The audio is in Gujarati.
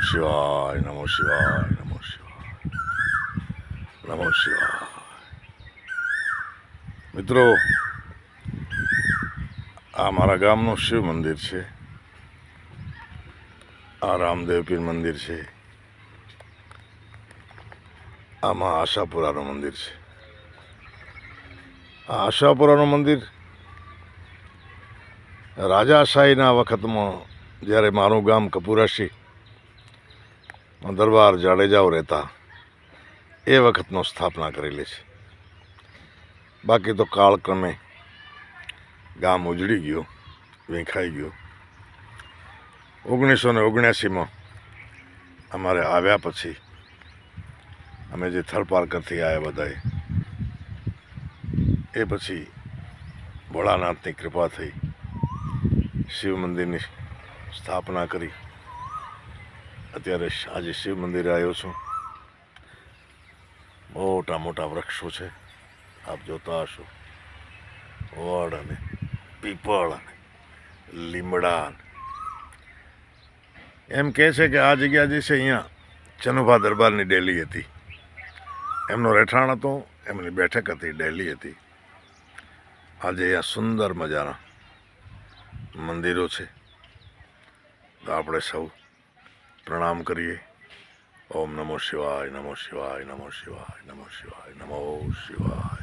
શિવાય નમો શિવાય નમો શિવાય નમો શિવાય. મિત્રો, આ મારા ગામનું શિવ મંદિર છે. આ રામદેવ પીર મંદિર છે. આમાં આશાપુરાનું મંદિર છે. આ આશાપુરાનું મંદિર રાજાશાહીના વખતમાં જ્યારે મારું ગામ કપુરાશી દરબાર જાડેજાઓ રહેતા એ વખતનો સ્થાપના કરેલી છે. બાકી તો કાળક્રમે ગામ ઉજળી ગયું, વેખાઈ ગયું. 1979માં અમારે આવ્યા પછી અમે જે થલપારકરથી આવ્યા બધાએ, એ પછી ભોળાનાથની કૃપા થઈ, શિવ મંદિરની સ્થાપના કરી. અત્યારે આજે શિવ મંદિરે આવ્યો છું. મોટા મોટા વૃક્ષો છે, આપ જોતા હશો. વડ અને પીપળ અને લીમડા. એમ કહે છે કે આ જગ્યા જે છે અહીંયા ચનુભા દરબારની ડેલી હતી, એમનું રહેઠાણ હતું, એમની બેઠક હતી, ડેલી હતી. આજે અહીંયા સુંદર મજાના મંદિરો છે. તો આપણે સૌ પ્રણામ કરીએ. ઓમ નમો શિવાય નમો શિવાય નમો શિવાય નમો શિવાય નમો શિવાય.